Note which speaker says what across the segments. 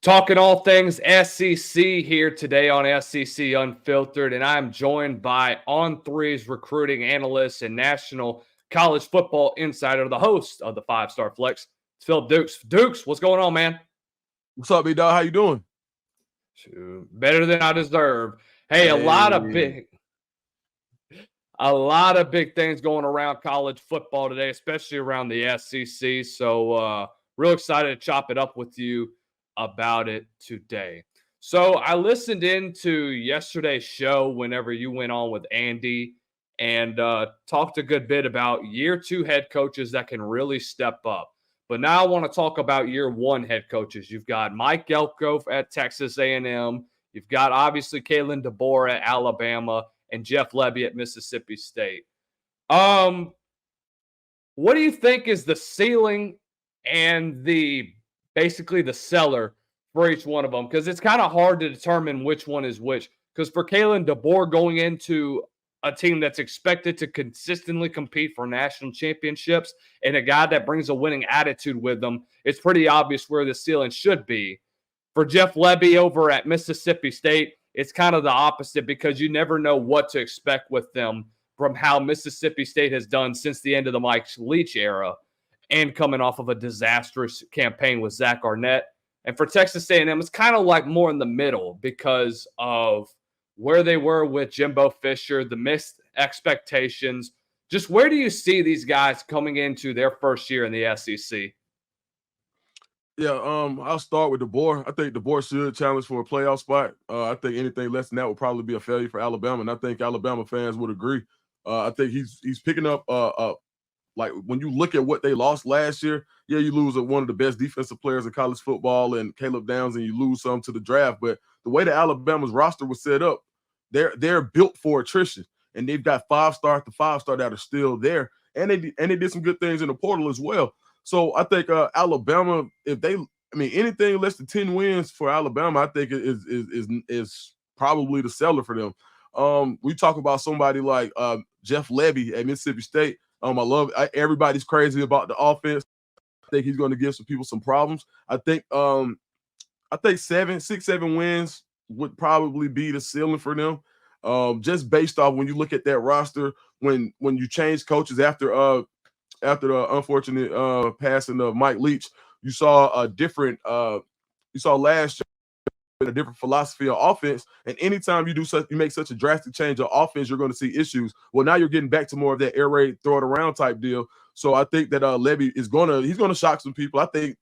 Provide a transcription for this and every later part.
Speaker 1: Talking all things SEC here today on SEC Unfiltered, and I'm joined by On3's recruiting analyst and national college football insider, the host of the 5-Star Flex, it's Phillip Dukes. Dukes, what's going on, man?
Speaker 2: What's up, B-Dog? How you doing?
Speaker 1: Shoot, better than I deserve. Hey,
Speaker 2: Hey.
Speaker 1: a lot of big things going around college football today, especially around the SEC. So, real excited to chop it up with you about it today. So, I listened into yesterday's show whenever you went on with Andy and talked a good bit about year 2 head coaches that can really step up. But now I want to talk about year 1 head coaches. You've got Mike Elko at Texas A&M. You've got obviously Kalen DeBoer at Alabama and Jeff Lebby at Mississippi State. What do you think is the ceiling and basically the cellar for each one of them? Because it's kind of hard to determine which one is which. Because for Kalen DeBoer going into a team that's expected to consistently compete for national championships and a guy that brings a winning attitude with them, it's pretty obvious where the ceiling should be. For Jeff Lebby over at Mississippi State, it's kind of the opposite because you never know what to expect with them from how Mississippi State has done since the end of the Mike Leach era and coming off of a disastrous campaign with Zach Arnett. And for Texas A&M, it's kind of like more in the middle because of where they were with Jimbo Fisher, the missed expectations. Just where do you see these guys coming into their first year in the SEC?
Speaker 2: Yeah, I'll start with DeBoer. I think DeBoer should challenge for a playoff spot. I think anything less than that would probably be a failure for Alabama, and I think Alabama fans would agree. I think he's picking up like when you look at what they lost last year, yeah, you lose one of the best defensive players in college football and Caleb Downs, and you lose some to the draft. But the way that Alabama's roster was set up, they're built for attrition, and they've got 5-star after 5-star that are still there, and they did some good things in the portal as well. So I think Alabama, anything less than 10 wins for Alabama, I think is probably the seller for them. We talk about somebody like Jeff Lebby at Mississippi State. Everybody's crazy about the offense. I think he's going to give some people some problems. I think 6-7 wins would probably be the ceiling for them. Just based off when you look at that roster, when you change coaches after the unfortunate passing of Mike Leach, you saw last year a different philosophy of offense. And anytime you make such a drastic change of offense, you're going to see issues. Well, now you're getting back to more of that air raid, throw it around type deal. So I think that Lebby he's gonna shock some people. I think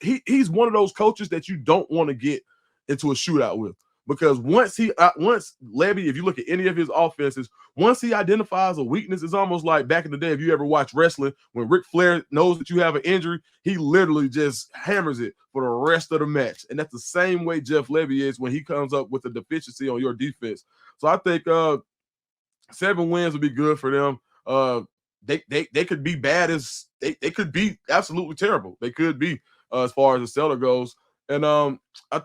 Speaker 2: he's one of those coaches that you don't want to get into a shootout with. Because once Lebby, if you look at any of his offenses, once he identifies a weakness, it's almost like back in the day, if you ever watch wrestling, when Ric Flair knows that you have an injury, he literally just hammers it for the rest of the match. And that's the same way Jeff Lebby is when he comes up with a deficiency on your defense. So I think 7 wins would be good for them. They could be bad as they could be absolutely terrible. They could be as far as the seller goes. And I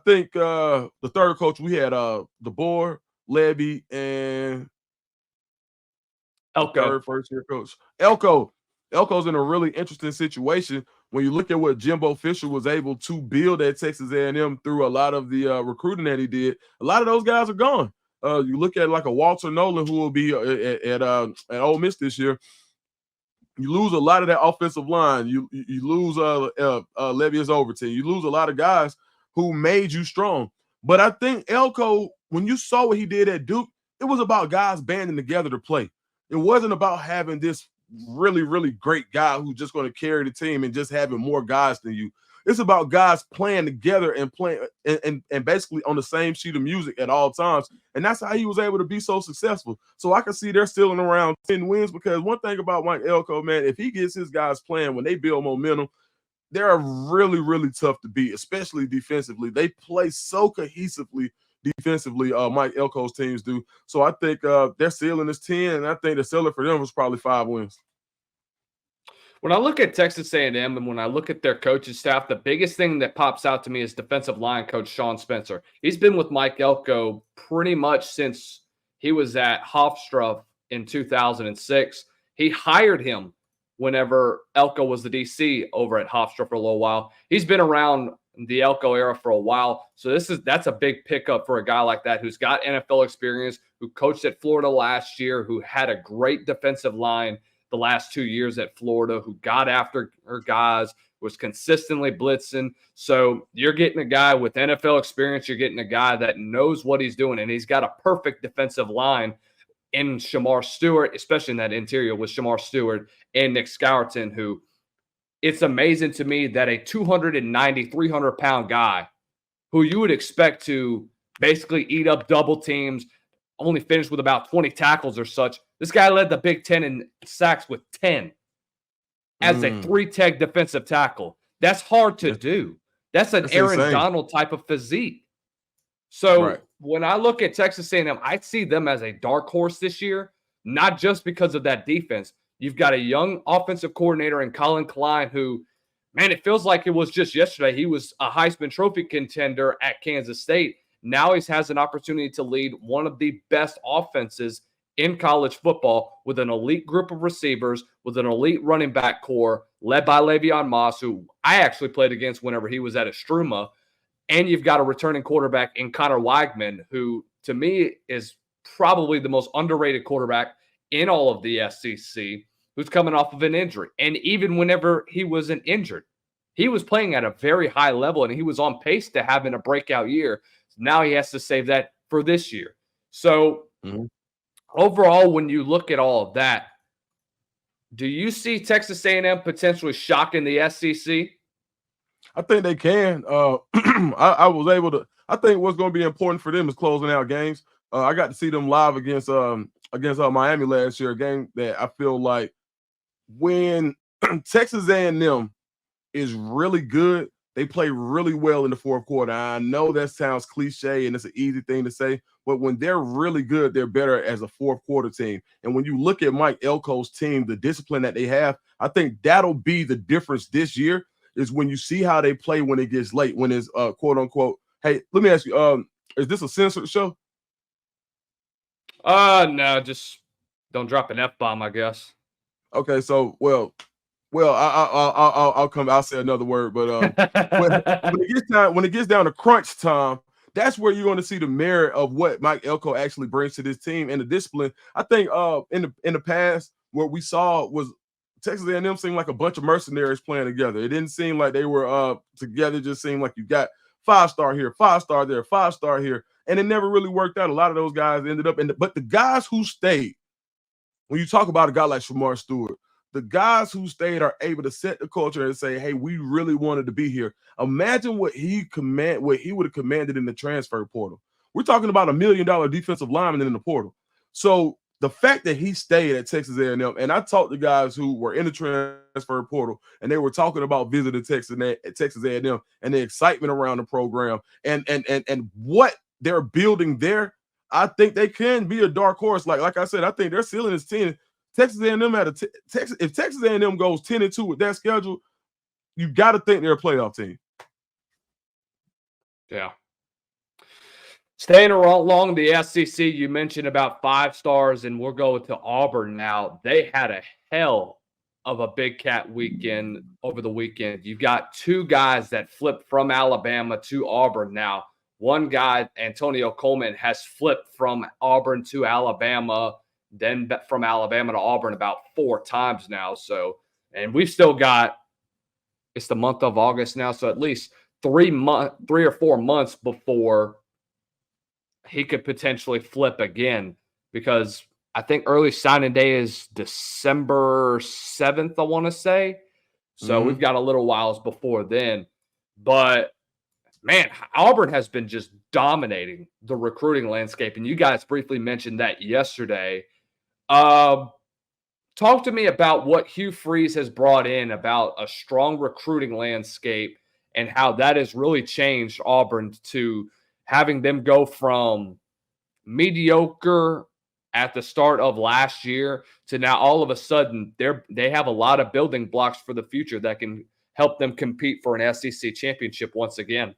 Speaker 2: think the third coach we had DeBoer, Lebby, and
Speaker 1: Elko.
Speaker 2: Third first-year coach Elko's in a really interesting situation when you look at what Jimbo Fisher was able to build at Texas A&M through a lot of the recruiting that he did. A lot of those guys are gone. You look at like a Walter Nolan who will be at Ole Miss this year. You lose a lot of that offensive line. You lose Levius Overton. You lose a lot of guys who made you strong. But I think Elko, when you saw what he did at Duke, it was about guys banding together to play. It wasn't about having this really, really great guy who's just going to carry the team and just having more guys than you. It's about guys playing together and playing and basically on the same sheet of music at all times. And that's how he was able to be so successful. So I can see they're still in around 10 wins because one thing about Mike Elko, man, if he gets his guys playing when they build momentum, they're really, really tough to beat, especially defensively. They play so cohesively defensively, Mike Elko's teams do. So I think their ceiling is 10, and I think the ceiling for them was probably 5 wins.
Speaker 1: When I look at Texas A&M and when I look at their coaching staff, the biggest thing that pops out to me is defensive line coach Sean Spencer. He's been with Mike Elko pretty much since he was at Hofstra in 2006. He hired him whenever Elko was the DC over at Hofstra for a little while. He's been around the Elko era for a while. So that's a big pickup for a guy like that who's got NFL experience, who coached at Florida last year, who had a great defensive line the last 2 years at Florida, who got after her guys, was consistently blitzing. So you're getting a guy with NFL experience. You're getting a guy that knows what he's doing, and he's got a perfect defensive line in Shamar Stewart, especially in that interior with Shamar Stewart and Nick Scourton, who it's amazing to me that a 290, 300-pound guy who you would expect to basically eat up double teams, only finished with about 20 tackles or such. This guy led the Big Ten in sacks with 10 as a three-tech defensive tackle. That's hard to do. That's an Aaron Donald type of physique. So when I look at Texas A&M, I see them as a dark horse this year, not just because of that defense. You've got a young offensive coordinator in Colin Klein who, man, it feels like it was just yesterday. He was a Heisman Trophy contender at Kansas State. Now he has an opportunity to lead one of the best offenses in college football with an elite group of receivers, with an elite running back core led by Le'Veon Moss, who I actually played against whenever he was at Estruma. And you've got a returning quarterback in Connor Weigman, who to me is probably the most underrated quarterback in all of the SEC, who's coming off of an injury. And even whenever he wasn't injured, he was playing at a very high level, and he was on pace to having a breakout year. Now he has to save that for this year. So overall, when you look at all of that, do you see Texas A&M potentially shocking the SEC?
Speaker 2: I think they can. I was able to. I think what's going to be important for them is closing out games. I got to see them live against Miami last year, a game that I feel like when Texas A&M is really good, they play really well in the fourth quarter. I know that sounds cliche and it's an easy thing to say, but when they're really good, they're better as a fourth quarter team. And when you look at Mike Elko's team, the discipline that they have, I think that'll be the difference this year. Is when you see how they play when it gets late, when it's quote unquote. Hey, let me ask you, is this a censored show?
Speaker 1: No, just don't drop an F-bomb, I guess.
Speaker 2: Okay, so well, I'll come. I'll say another word, but when it gets down to crunch time, that's where you're going to see the merit of what Mike Elko actually brings to this team and the discipline. I think in the past, what we saw was Texas A&M seemed like a bunch of mercenaries playing together. It didn't seem like they were together. It just seemed like you got 5-star here, 5-star there, 5-star here, and it never really worked out. A lot of those guys ended up but the guys who stayed, when you talk about a guy like Shamar Stewart, the guys who stayed are able to set the culture and say, hey, we really wanted to be here. Imagine what he would have commanded in the transfer portal. We're talking about $1 million defensive lineman in the portal. So the fact that he stayed at Texas A&M, and I talked to guys who were in the transfer portal, and they were talking about visiting Texas A&M and the excitement around the program and what they're building there. I think they can be a dark horse. Like I said, I think their ceiling is 10. Texas A&M if Texas A&M goes 10-2 with that schedule, you got to think they're a playoff team.
Speaker 1: Yeah. Staying along the SEC, you mentioned about 5 stars, and we'll go to Auburn now. They had a hell of a Big Cat weekend over the weekend. You've got 2 guys that flipped from Alabama to Auburn now. One guy, Antonio Coleman, has flipped from Auburn to Alabama, then from Alabama to Auburn about 4 times now. So, and we've still got, it's the month of August now, so at least 3 or 4 months before he could potentially flip again, because I think early signing day is December 7th, I want to say. So we've got a little whiles before then. But, man, Auburn has been just dominating the recruiting landscape. And you guys briefly mentioned that yesterday. Talk to me about what Hugh Freeze has brought in about a strong recruiting landscape and how that has really changed Auburn to having them go from mediocre at the start of last year to now all of a sudden they have a lot of building blocks for the future that can help them compete for an SEC championship once again.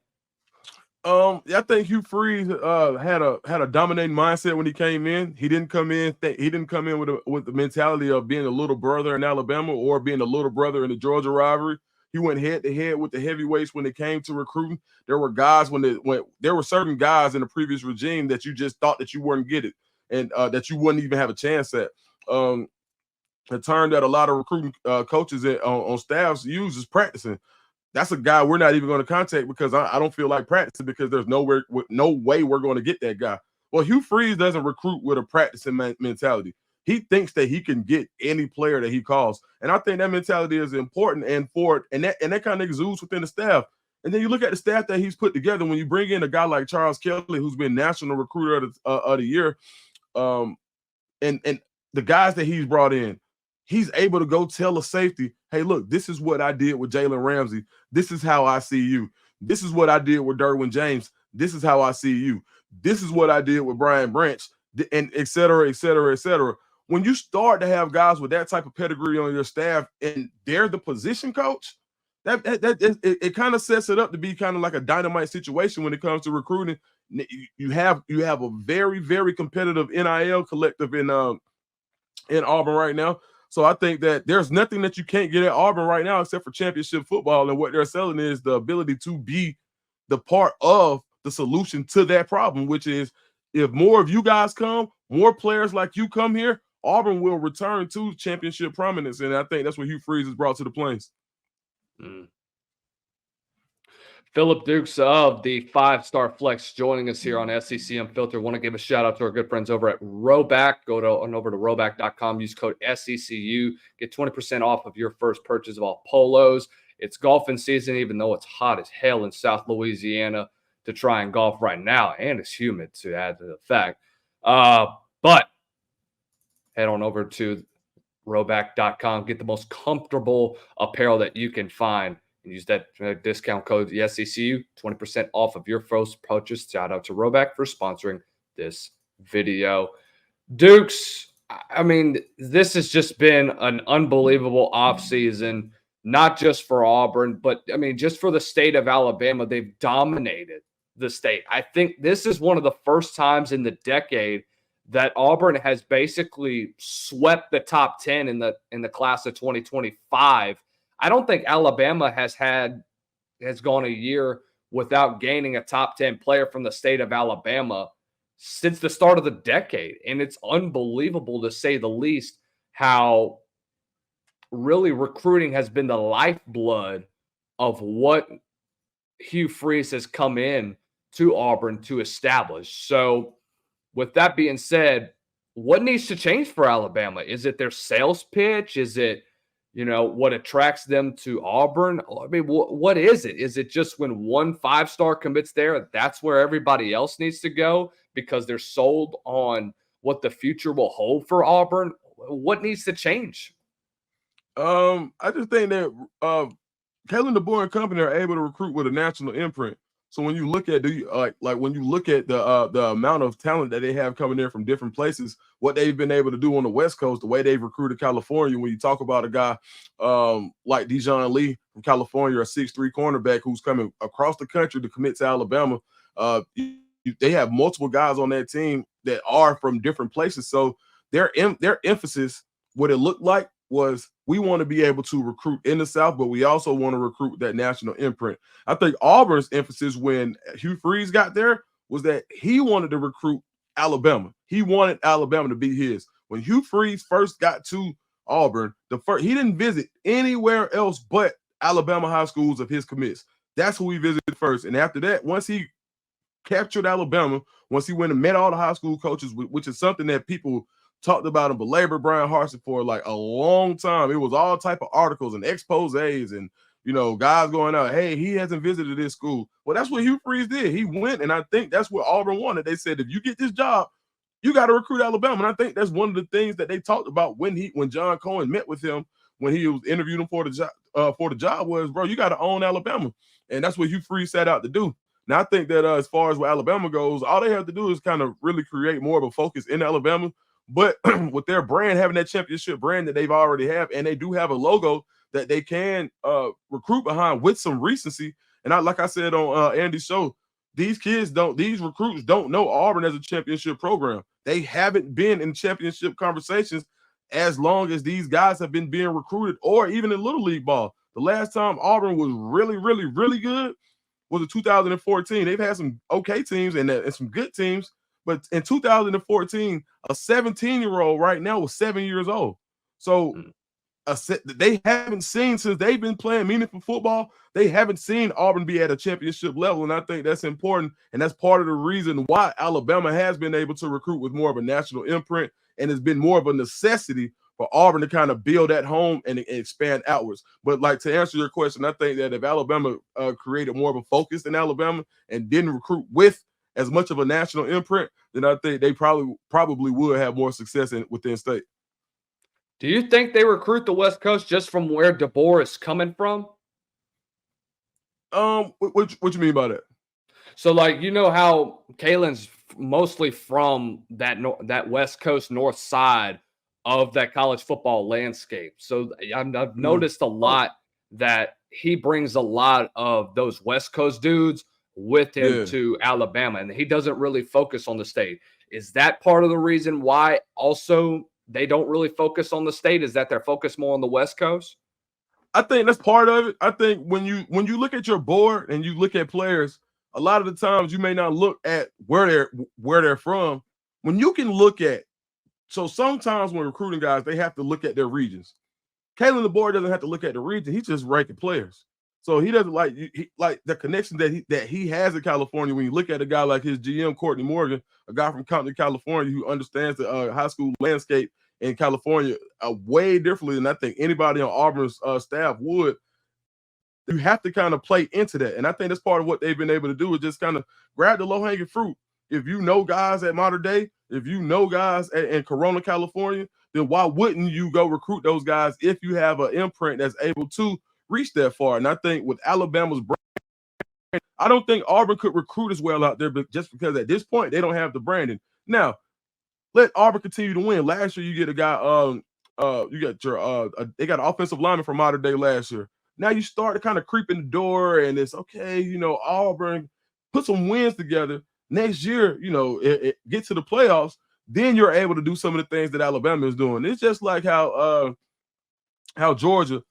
Speaker 2: I think Hugh Freeze had a dominating mindset when he came in. He didn't come in with the mentality of being a little brother in Alabama or being a little brother in the Georgia rivalry. He went head to head with the heavyweights when it came to recruiting. There were guys when there were certain guys in the previous regime that you just thought that you wouldn't get it, and that you wouldn't even have a chance at. The term that a lot of recruiting coaches on staffs use is practicing. That's a guy we're not even going to contact because I don't feel like practicing because there's no way we're going to get that guy. Well, Hugh Freeze doesn't recruit with a practicing mentality. He thinks that he can get any player that he calls, and I think that mentality is important. And that kind of exudes within the staff. And then you look at the staff that he's put together. When you bring in a guy like Charles Kelly, who's been National Recruiter of the Year, and the guys that he's brought in, he's able to go tell a safety, hey, look, this is what I did with Jalen Ramsey. This is how I see you. This is what I did with Derwin James. This is how I see you. This is what I did with Brian Branch, and et cetera, et cetera, et cetera. When you start to have guys with that type of pedigree on your staff and they're the position coach, it kind of sets it up to be kind of like a dynamite situation when it comes to recruiting. You have a very, very competitive NIL collective in Auburn right now. So I think that there's nothing that you can't get at Auburn right now except for championship football, and what they're selling is the ability to be the part of the solution to that problem, which is if more of you guys come, more players like you come here, Auburn will return to championship prominence, and I think that's what Hugh Freeze has brought to the Plains.
Speaker 1: Phillip Dukes of the 5-Star Flex joining us here on SEC Unfiltered. Want to give a shout out to our good friends over at RHOBACK. Go over to RHOBACK.com. Use code SECU. Get 20% off of your first purchase of all polos. It's golfing season, even though it's hot as hell in South Louisiana to try and golf right now, and it's humid to add to the fact. But head on over to RHOBACK.com. Get the most comfortable apparel that you can find. And use that discount code SECU, 20% off of your first purchase. Shout out to RHOBACK for sponsoring this video. Dukes, I mean, this has just been an unbelievable offseason, not just for Auburn, but, I mean, just for the state of Alabama. They've dominated the state. I think this is one of the first times in the decade that Auburn has basically swept the top 10 in the class of 2025. I don't think Alabama has gone a year without gaining a top 10 player from the state of Alabama since the start of the decade. And it's unbelievable, to say the least, how really recruiting has been the lifeblood of what Hugh Freeze has come in to Auburn to establish. So with that being said, what needs to change for Alabama? Is it their sales pitch? Is it, what attracts them to Auburn? I mean, what is it? Is it just when one 5-star commits there, that's where everybody else needs to go because they're sold on what the future will hold for Auburn? What needs to change?
Speaker 2: I just think that Kalen DeBoer and company are able to recruit with a national imprint. So when you look at when you look at the amount of talent that they have coming in from different places, what they've been able to do on the West Coast, the way they've recruited California, when you talk about a guy like Dijon Lee from California, a 6'3" cornerback who's coming across the country to commit to Alabama, they have multiple guys on that team that are from different places. So their emphasis, what it looked like, was we want to be able to recruit in the South, but we also want to recruit that national imprint. I think Auburn's emphasis when Hugh Freeze got there was that he wanted to recruit Alabama. He wanted Alabama to be his. When Hugh Freeze first got to Auburn, he didn't visit anywhere else but Alabama high schools of his commits. That's who he visited first. And after that, once he captured Alabama, once he went and met all the high school coaches, which is something that people talked about and belabored Brian Harsin for like a long time. It was all type of articles and exposés and, guys going out, hey, he hasn't visited this school. Well, that's what Hugh Freeze did. He went, and I think that's what Auburn wanted. They said, if you get this job, you got to recruit Alabama. And I think that's one of the things that they talked about when John Cohen met with him, when he was interviewing him for the job was, bro, you got to own Alabama. And that's what Hugh Freeze set out to do. Now, I think that as far as where Alabama goes, all they have to do is kind of really create more of a focus in Alabama. But with their brand, having that championship brand that they've already have, and they do have a logo that they can recruit behind with some recency. And like I said on Andy's show, these recruits don't know Auburn as a championship program. They haven't been in championship conversations as long as these guys have been being recruited, or even in Little League ball. The last time Auburn was really, really, really good was in 2014. They've had some okay teams and some good teams, but in 2014, a 17-year-old right now was 7 years old. So they haven't seen, since they've been playing meaningful football, they haven't seen Auburn be at a championship level, and I think that's important, and that's part of the reason why Alabama has been able to recruit with more of a national imprint, and it's been more of a necessity for Auburn to kind of build at home and expand outwards. But like, to answer your question, I think that if Alabama created more of a focus in Alabama and didn't recruit with as much of a national imprint, then I think they probably would have more success within state.
Speaker 1: Do you think they recruit the West Coast just from where DeBoer is coming from?
Speaker 2: What you mean by that?
Speaker 1: So, like, you know how Kalen's mostly from that West Coast north side of that college football landscape. So I've noticed a lot that he brings a lot of those West Coast dudes with him to Alabama, and he doesn't really focus on the state. Is that part of the reason why also they don't really focus on the state? Is that they're focused more on the West Coast?
Speaker 2: I think that's part of it. I think when you look at your board and you look at players, a lot of the times you may not look at where they're from. When you can look at, so sometimes when recruiting guys, they have to look at their regions. Kalen DeBoer doesn't have to look at the region; he's just ranking players. So he doesn't like the connection that he has in California. When you look at a guy like his GM, Courtney Morgan, a guy from Compton, California, who understands the high school landscape in California way differently than I think anybody on Auburn's staff would. You have to kind of play into that. And I think that's part of what they've been able to do, is just kind of grab the low-hanging fruit. If you know guys at Mater Dei, if you know guys in Corona, California, then why wouldn't you go recruit those guys if you have an imprint that's able to reach that far? And I think with Alabama's brand, I don't think Auburn could recruit as well out there, but just because at this point they don't have the branding. Now, let Auburn continue to win. Last year, you get a guy, you got your they got an offensive lineman from Mater Dei last year. Now you start to kind of creep in the door, and it's okay, Auburn put some wins together. Next year, get to the playoffs, then you're able to do some of the things that Alabama is doing. It's just like how Georgia,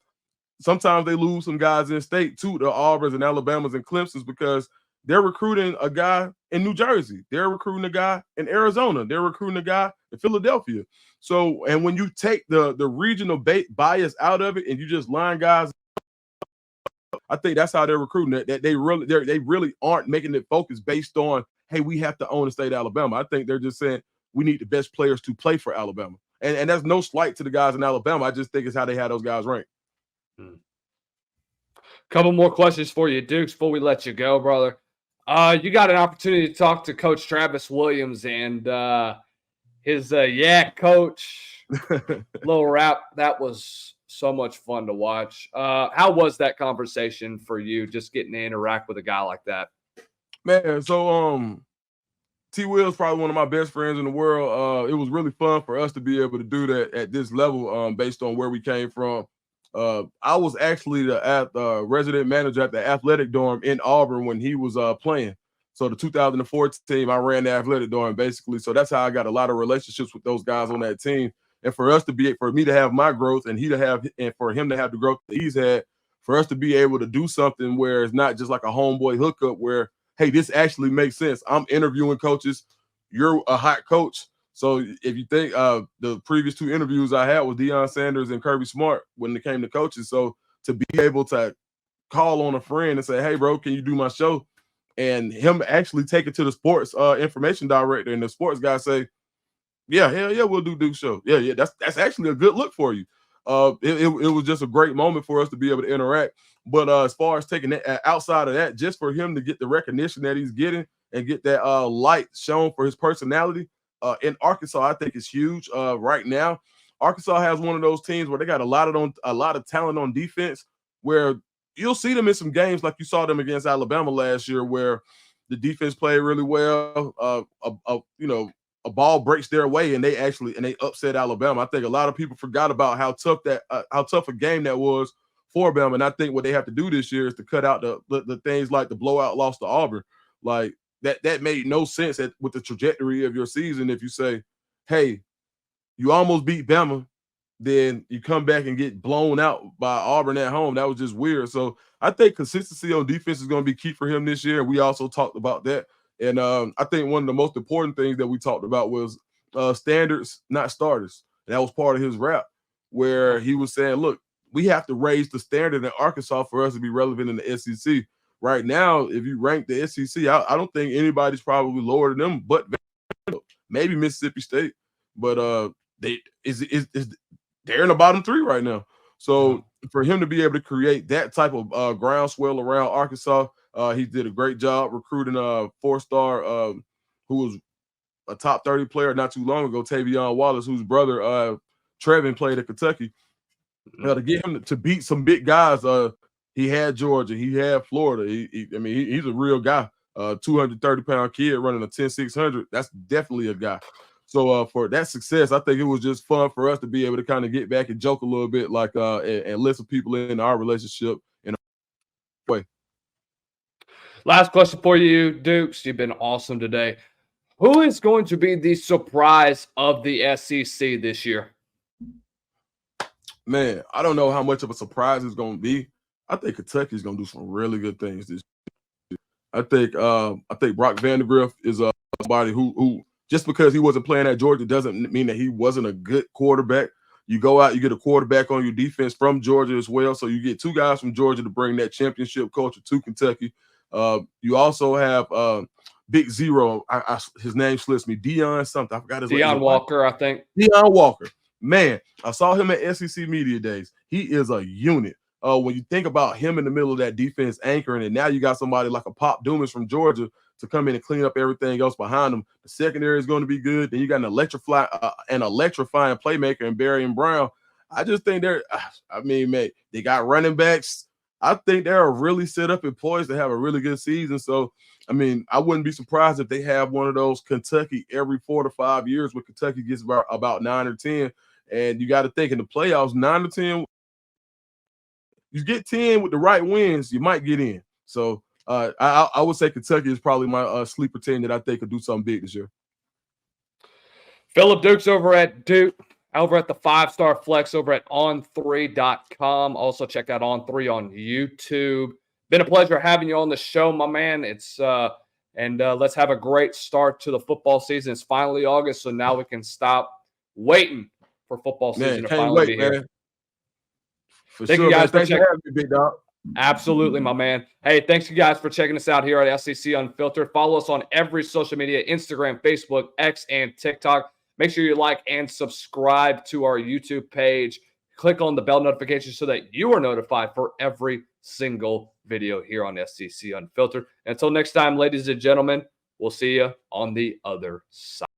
Speaker 2: sometimes they lose some guys in state too, the Auburns and Alabamas and Clemsons, because they're recruiting a guy in New Jersey. They're recruiting a guy in Arizona. They're recruiting a guy in Philadelphia. So, and when you take the regional bias out of it and you just line guys, I think that's how they're recruiting. That they really aren't making it focus based on, hey, we have to own the state of Alabama. I think they're just saying we need the best players to play for Alabama. And that's no slight to the guys in Alabama. I just think it's how they had those guys ranked.
Speaker 1: Couple more questions for you, Dukes, before we let you go, brother. You got an opportunity to talk to Coach Travis Williams and his coach little rap. That was so much fun to watch. How was that conversation for you, just getting to interact with a guy like that?
Speaker 2: Man, so T. Will's probably one of my best friends in the world. It was really fun for us to be able to do that at this level, based on where we came from. I was actually the resident manager at the athletic dorm in Auburn when he was playing. So the 2004 team, I ran the athletic dorm basically. So that's how I got a lot of relationships with those guys on that team. And for me to have my growth and for him to have the growth that he's had, for us to be able to do something where it's not just like a homeboy hookup where, hey, this actually makes sense. I'm interviewing coaches. You're a hot coach. So if you think the previous two interviews I had with Deion Sanders and Kirby Smart when it came to coaches, so to be able to call on a friend and say, hey, bro, can you do my show? And him actually take it to the sports information director, and the sports guy say, yeah, hell yeah, we'll do Duke's show. Yeah, that's actually a good look for you. It was just a great moment for us to be able to interact. But as far as taking it outside of that, just for him to get the recognition that he's getting and get that light shown for his personality in Arkansas, I think is huge. Right now, Arkansas has one of those teams where they got a lot of talent on defense, where you'll see them in some games like you saw them against Alabama last year, where the defense played really well. A ball breaks their way and they upset Alabama. I think a lot of people forgot about how tough a game that was for them. And I think what they have to do this year is to cut out the things like the blowout loss to Auburn. Like that made no sense with the trajectory of your season if you say, hey, you almost beat Bama, then you come back and get blown out by Auburn at home. That was just weird. So I think consistency on defense is going to be key for him this year. We also talked about that. And I think one of the most important things that we talked about was standards, not starters. And that was part of his rap, where he was saying, look, we have to raise the standard in Arkansas for us to be relevant in the SEC. Right now, if you rank the SEC, I don't think anybody's probably lower than them, but maybe Mississippi State. But they're in the bottom three right now. So for him to be able to create that type of groundswell around Arkansas, he did a great job recruiting a four-star who was a top 30 player not too long ago, Tavion Wallace, whose brother Trevin played at Kentucky. To get him to beat some big guys, he had Georgia, he had Florida. He's a real guy. 230-pound kid running a 10-600. That's definitely a guy. So for that success, I think it was just fun for us to be able to kind of get back and joke a little bit, like and let some people in our relationship in a way.
Speaker 1: Last question for you, Dukes. You've been awesome today. Who is going to be the surprise of the SEC this year?
Speaker 2: Man, I don't know how much of a surprise it's going to be. I think Kentucky's going to do some really good things this year. I think Brock Vandagriff is somebody who just because he wasn't playing at Georgia doesn't mean that he wasn't a good quarterback. You go out, you get a quarterback on your defense from Georgia as well. So you get two guys from Georgia to bring that championship culture to Kentucky. You also have Big Zero. His name slips me. Deion something. I forgot his name.
Speaker 1: Deion Walker, I think.
Speaker 2: Deion Walker. Man, I saw him at SEC Media Days. He is a unit. When you think about him in the middle of that defense anchoring, and now you got somebody like a Pop Dumas from Georgia to come in and clean up everything else behind them. The secondary is going to be good. Then you got an electrifying playmaker in Barry and Brown. I just think they got running backs. I think they're really set up and poised to have a really good season. So, I wouldn't be surprised if they have one of those Kentucky every 4 to 5 years where Kentucky gets about 9 or 10. And you got to think in the playoffs, 9 to 10, you get 10 with the right wins, you might get in. So I would say Kentucky is probably my sleeper team that I think could do something big this year.
Speaker 1: Phillip Dukes over at the 5-Star Flex over at On3.com. Also check out On3 on YouTube. Been a pleasure having you on the show, my man. Let's have a great start to the football season. It's finally August, so now we can stop waiting for football season to finally be here.
Speaker 2: Thank you guys for having me, big dog.
Speaker 1: Absolutely, my man. Hey, thanks you guys for checking us out here at SEC Unfiltered. Follow us on every social media, Instagram, Facebook, X, and TikTok. Make sure you like and subscribe to our YouTube page. Click on the bell notification so that you are notified for every single video here on SEC Unfiltered. Until next time, ladies and gentlemen, we'll see you on the other side.